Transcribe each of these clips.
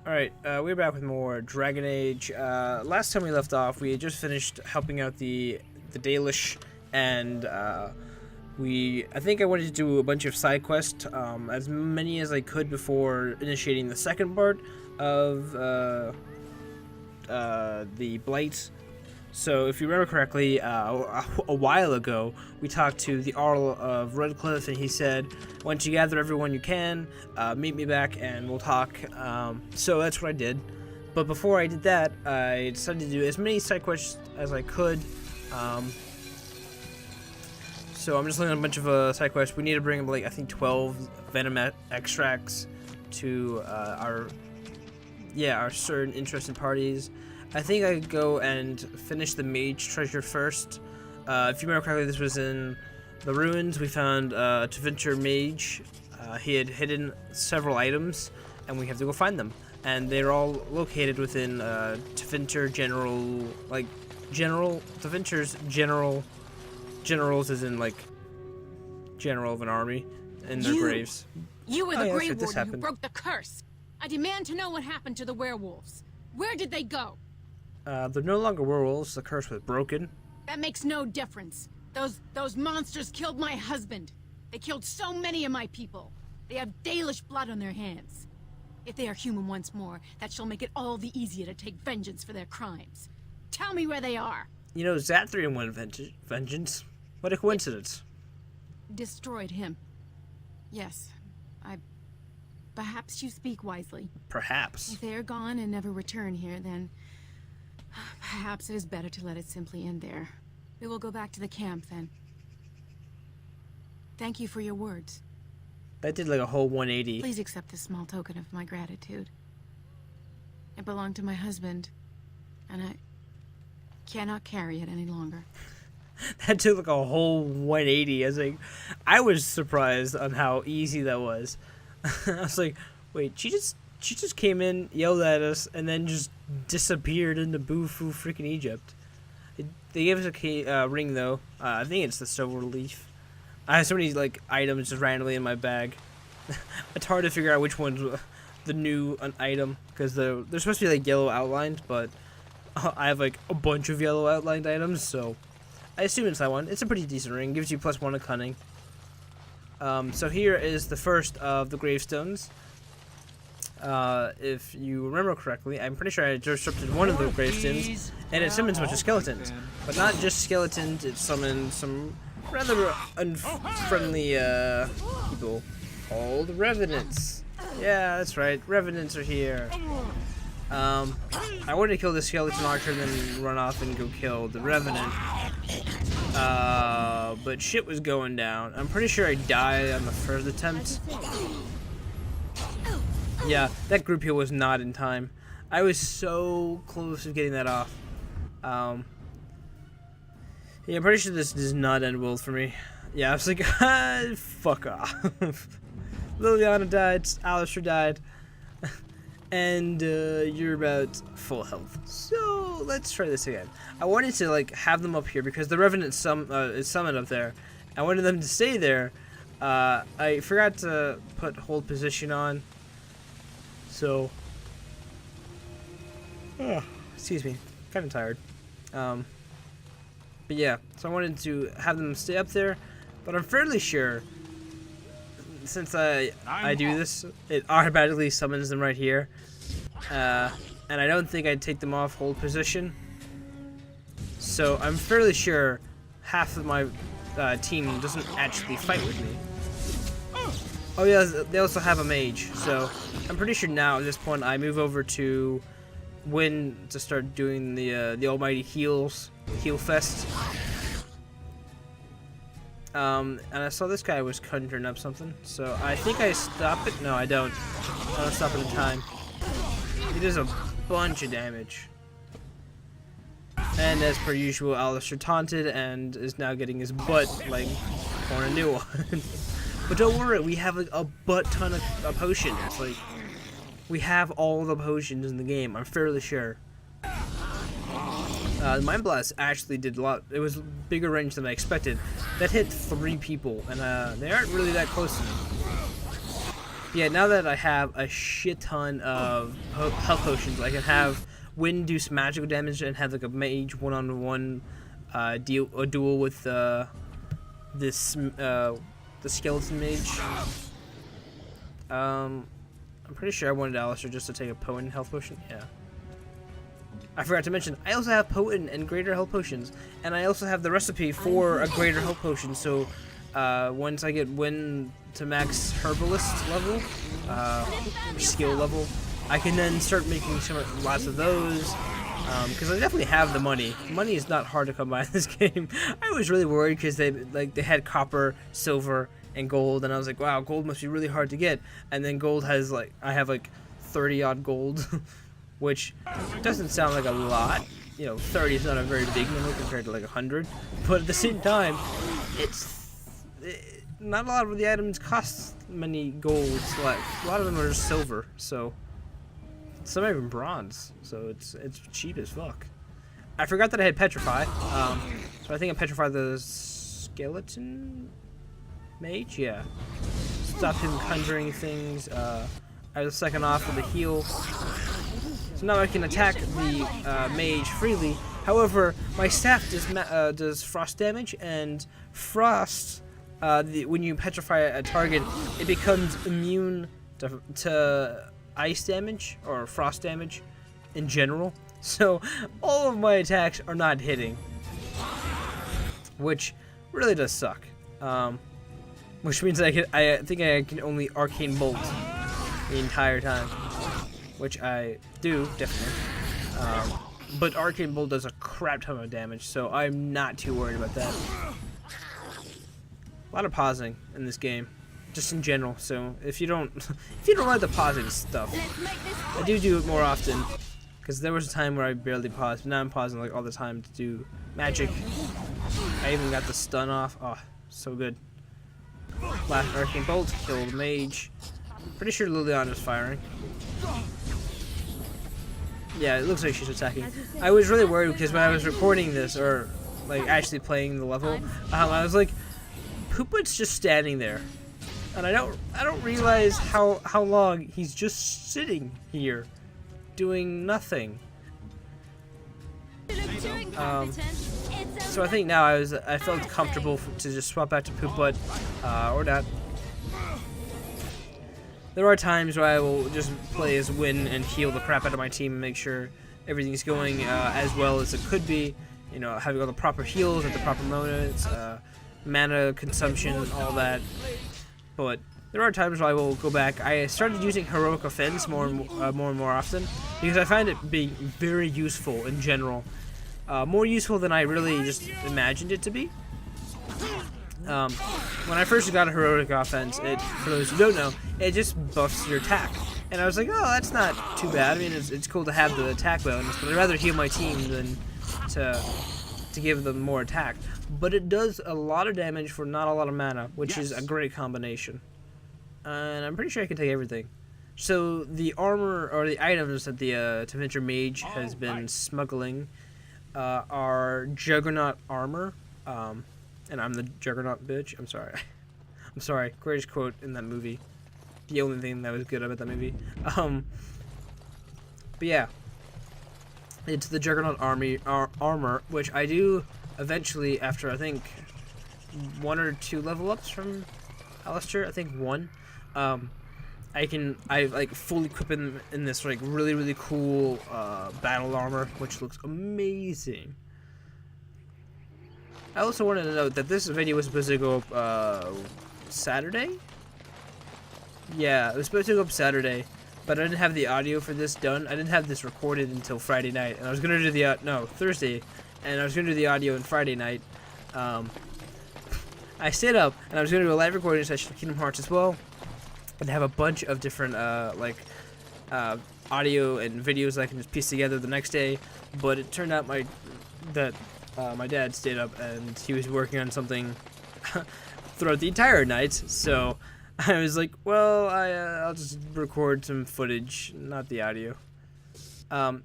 Alright, we're back with more Dragon Age. Last time we left off, we had just finished helping out the Dalish, and I think I wanted to do a bunch of side quests, as many as I could before initiating the second part of the Blight. So, if you remember correctly, a while ago, we talked to the Earl of Redcliffe, and he said, once you gather everyone you can, meet me back and we'll talk. So that's what I did. But before I did that, I decided to do as many side quests as I could. So I'm just looking at a bunch of side quests. We need to bring, like, I think 12 venom extracts to our certain interested parties. I think I could go and finish the mage treasure first. If you remember correctly, this was in the ruins. We found a Tevinter mage. He had hidden several items, and we have to go find them. And they're all located within Tevinter Tevinter's generals as in, like, general of an army in their graves. You were the Grey Warden who broke the curse. I demand to know what happened to the werewolves. Where did they go? They're no longer werewolves. The curse was broken. That makes no difference. Those monsters killed my husband. They killed so many of my people. They have Dalish blood on their hands. If they are human once more, that shall make it all the easier to take vengeance for their crimes. Tell me where they are. You know, Zathrian wanted vengeance. What a coincidence. Destroyed him. Yes, perhaps you speak wisely. Perhaps. If they are gone and never return here, then perhaps it is better to let it simply end there. We will go back to the camp then. Thank you for your words. That did like a whole 180. Please accept this small token of my gratitude. It belonged to my husband, and I cannot carry it any longer. That took like a whole 180. I was surprised on how easy that was. I was like, wait, she just came in, yelled at us, and then just disappeared into Boo-Foo freaking Egypt. They gave us a ring, though. I think it's the silver leaf. I have so many, like, items just randomly in my bag. It's hard to figure out which one's the new item, because they're supposed to be, like, yellow outlined, but I have, like, a bunch of yellow outlined items, so I assume it's that one. It's a pretty decent ring. Gives you +1 to cunning. So here is the first of the gravestones. If you remember correctly, I'm pretty sure I disrupted one of the gravestones, and it summons a bunch of skeletons. But not just skeletons, it summoned some rather unfriendly people called Revenants. Yeah, that's right, Revenants are here. I wanted to kill the skeleton archer and then run off and go kill the Revenant. But shit was going down. I'm pretty sure I died on the first attempt. Yeah, that group heal was not in time. I was so close to getting that off. Yeah, I'm pretty sure this does not end well for me. Yeah, I was like, fuck off. Liliana died, Alistair died, and you're about full health. So let's try this again. I wanted to like have them up here because the Revenant is summoned up there. I wanted them to stay there. I forgot to put hold position on. So, excuse me, kind of tired. But yeah, so I wanted to have them stay up there, but I'm fairly sure, since I do this, it automatically summons them right here. And I don't think I'd take them off hold position. So I'm fairly sure half of my team doesn't actually fight with me. Oh yeah, they also have a mage, so I'm pretty sure now at this point I move over to when to start doing the almighty heal fest. And I saw this guy was conjuring up something, so I think I stop it. No, I don't. I don't stop it in time. He does a bunch of damage. And as per usual, Alistair taunted and is now getting his butt like on a new one. But don't worry, we have like a butt ton of potions. Like, we have all the potions in the game, I'm fairly sure. Mind Blast actually did a lot. It was bigger range than I expected. That hit 3 people, and they aren't really that close to me. Yeah, now that I have a shit ton of health potions, I can have Wind do some magical damage and have like a mage one-on-one duel with the skeleton mage. I'm pretty sure I wanted Alistair just to take a potent health potion. Yeah. I forgot to mention, I also have potent and greater health potions, and I also have the recipe for a greater health potion. So once I get Wind to max herbalist level, skill level, I can then start making lots of those. Because I definitely have the money. Money is not hard to come by in this game. I was really worried because they had copper, silver, and gold, and I was like, wow, gold must be really hard to get. And then gold has I have 30 odd gold, which doesn't sound like a lot. 30 is not a very big number compared to 100, but at the same time, not a lot of the items cost many golds. A lot of them are just silver, so. Some are even bronze, so it's cheap as fuck. I forgot that I had Petrify, so I think I Petrify the skeleton mage. Yeah, stop him conjuring things. I was second off with a heal, so now I can attack the mage freely. However, my staff does frost damage, and frost. When you petrify a target, it becomes immune to ice damage or frost damage in general, so all of my attacks are not hitting, which really does suck. Which means I think I can only arcane bolt the entire time, which I do definitely. But arcane bolt does a crap ton of damage, so I'm not too worried about that. A lot of pausing in this game. Just in general, so if you don't like the pausing stuff, I do it more often, because there was a time where I barely paused, but now I'm pausing all the time to do magic. I even got the stun off. Oh, so good. Last arcane bolt, killed mage. Pretty sure Liliana's firing. Yeah, it looks like she's attacking. I was really worried because when I was recording this, or actually playing the level, I was like, Pooput's just standing there. And I don't realize how long he's just sitting here, doing nothing. So I think now I felt comfortable to just swap back to Pooput, or not. There are times where I will just play as Win and heal the crap out of my team and make sure everything's going as well as it could be. Having all the proper heals at the proper moments, mana consumption, all that. But there are times where I will go back. I started using Heroic Offense more and more often because I find it being very useful in general. More useful than I really just imagined it to be. When I first got a Heroic Offense, for those who don't know, it just buffs your attack. And I was like, oh, that's not too bad. I mean, it's cool to have the attack bonus, but I'd rather heal my team than to give them more attack. But it does a lot of damage for not a lot of mana, which is a great combination. And I'm pretty sure I can take everything. So the armor, or the items that the Tevinter Mage has been smuggling are Juggernaut armor. And I'm the Juggernaut bitch. I'm sorry. I'm sorry. Greatest quote in that movie. The only thing that was good about that movie. But yeah. It's the Juggernaut armor, which I do eventually after, I think, 1 or 2 level ups from Alistair. I think 1. I fully equip in this really, really cool battle armor, which looks amazing. I also wanted to note that this video was supposed to go up Saturday? Yeah, it was supposed to go up Saturday, but I didn't have the audio for this done. I didn't have this recorded until Friday night, and I was gonna do Thursday, and I was gonna do the audio on Friday night. I stayed up, and I was gonna do a live recording session of Kingdom Hearts as well, and have a bunch of different audio and videos that I can just piece together the next day. But it turned out my dad stayed up, and he was working on something throughout the entire night, so I was like, well, I'll just record some footage, not the audio.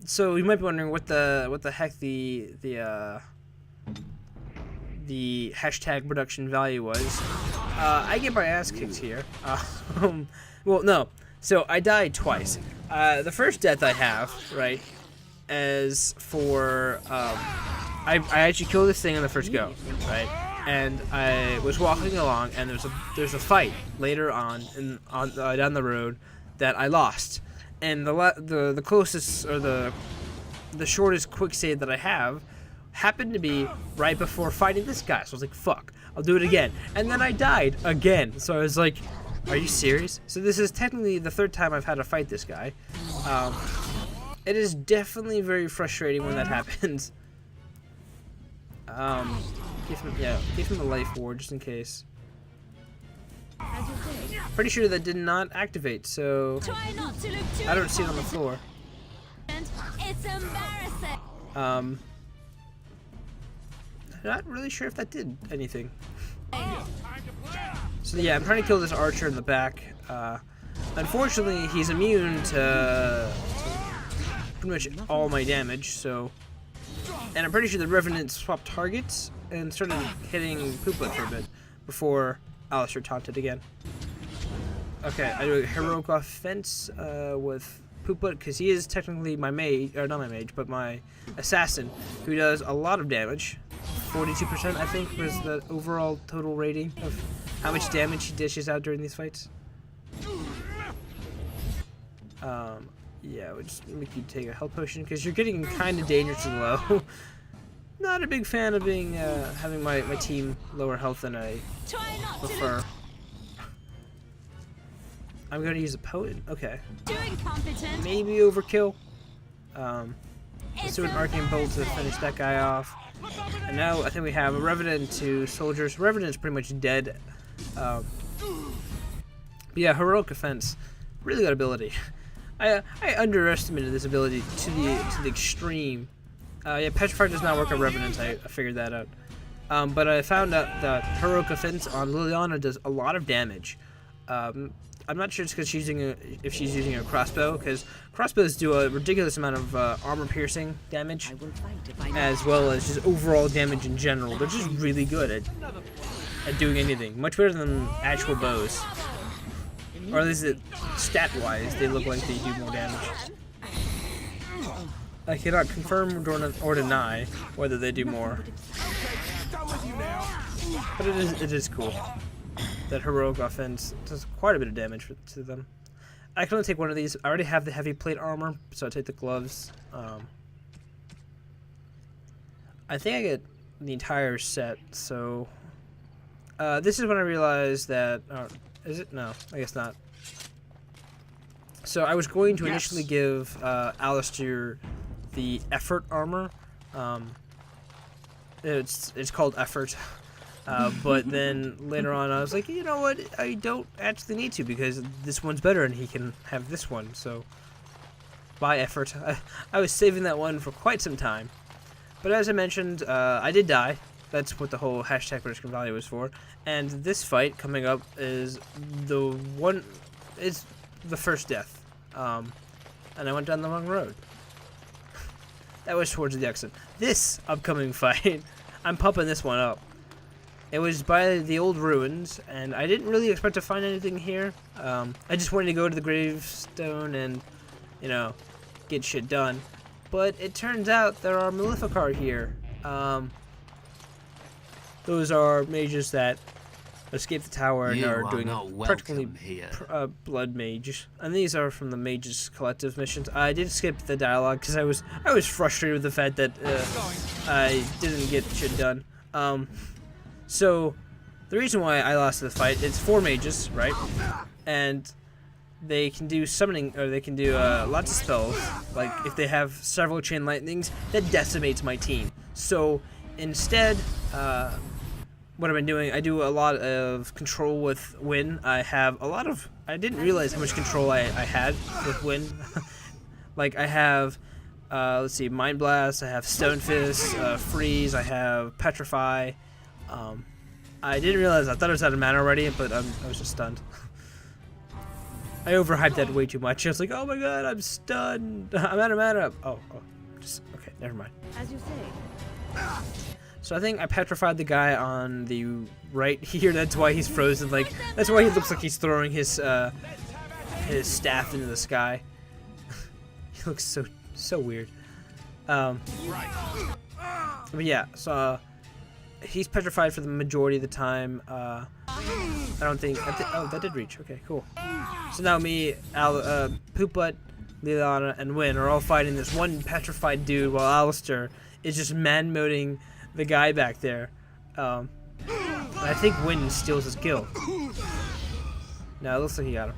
So you might be wondering what the heck the hashtag production value was. I get my ass kicked here. Well, no. So I died twice. The first death I have, right, is for I actually killed this thing on the first go, right, and I was walking along, and there's a fight later on down the road that I lost, and the closest or the shortest quick save that I have happened to be right before fighting this guy. So I was like, fuck, I'll do it again. And then I died again. So I was like, are you serious? So this is technically the third time I've had to fight this guy. It is definitely very frustrating when that happens. Give him a life ward just in case. Pretty sure that did not activate, so I don't see it on the floor. It's embarrassing. Not really sure if that did anything. So yeah, I'm trying to kill this archer in the back. Unfortunately, he's immune to pretty much all my damage, so... And I'm pretty sure the Revenants swapped targets and started hitting Pooplet for a bit before Alistair taunted again. Okay, I do a heroic offense with Pooplet because he is technically my mage, or not my mage, but my assassin, who does a lot of damage. 42%, I think, was the overall total rating of how much damage he dishes out during these fights. Yeah, we'll just make you take a health potion because you're getting kind of dangerously low. Not a big fan of being having my team lower health than I prefer. I'm gonna use a potent. Okay. Maybe overkill. Let's do an arcane bolt to finish that guy off. And now I think we have a Revenant and 2 soldiers. Revenant's pretty much dead. But yeah, heroic offense, really good ability. I underestimated this ability to the extreme. Yeah, Petrify does not work on Revenants. I figured that out. But I found out that heroic offense on Liliana does a lot of damage. I'm not sure it's because if she's using a crossbow, because crossbows do a ridiculous amount of armor piercing damage, as well as just overall damage in general. They're just really good at doing anything, much better than actual bows, or at least stat-wise, they look like they do more damage. I cannot confirm or deny whether they do more, but it is cool. That heroic offense does quite a bit of damage to them. I can only take one of these. I already have the heavy plate armor, so I take the gloves. I think I get the entire set, so... this is when I realized that... is it? No, I guess not. So I was going to initially give Alistair the effort armor. It's called effort. But then later on I was like, you know what, I don't actually need to because this one's better and he can have this one, so by effort. I was saving that one for quite some time. But as I mentioned, I did die. That's what the whole hashtag British Valley was for. And this fight coming up is the first death. And I went down the wrong road. That was towards the exit. This upcoming fight, I'm pumping this one up. It was by the old ruins, and I didn't really expect to find anything here. I just wanted to go to the gravestone and, you know, get shit done. But it turns out there are Maleficar here. Those are mages that escape the tower and are doing practically blood mage. And these are from the Mages Collective missions. I did skip the dialogue because I was frustrated with the fact that I didn't get shit done. So, the reason why I lost the fight is 4 mages, right? And they can do summoning, or they can do lots of spells. Like, if they have several chain lightnings, that decimates my team. So, instead, what I've been doing, I do a lot of control with Win. I didn't realize how much control I had with Win. Like, I have, let's see, Mind Blast, I have Stone Fist, Freeze, I have Petrify. I didn't realize, I thought it was out of mana already, but I was just stunned. I overhyped that way too much. I was like, oh my god, I'm stunned. I'm out of mana. Okay, never mind. As you say. So I think I petrified the guy on the right here. That's why he's frozen. Like, that's why he looks like he's throwing his his staff into the sky. He looks so weird. But yeah, so he's petrified for the majority of the time. I don't think. Oh, that did reach. Okay, cool. So now me, Poop Butt, Liliana, and Win are all fighting this one petrified dude, while Alistair is just man-moding the guy back there. And I think Win steals his kill. No, it looks like he got him.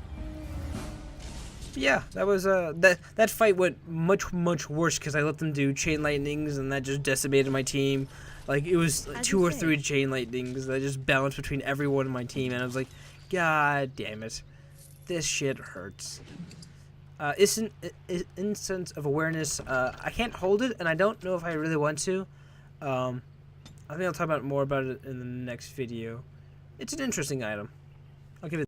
But yeah, that was that fight went much worse because I let them do chain lightnings, and that just decimated my team. Like, it was like 2 or 3 chain lightnings that just bounced between everyone in my team, and I was like, God damn it, this shit hurts. Instance of awareness. I can't hold it, and I don't know if I really want to. I think I'll talk more about it in the next video. It's an interesting item. I'll give it.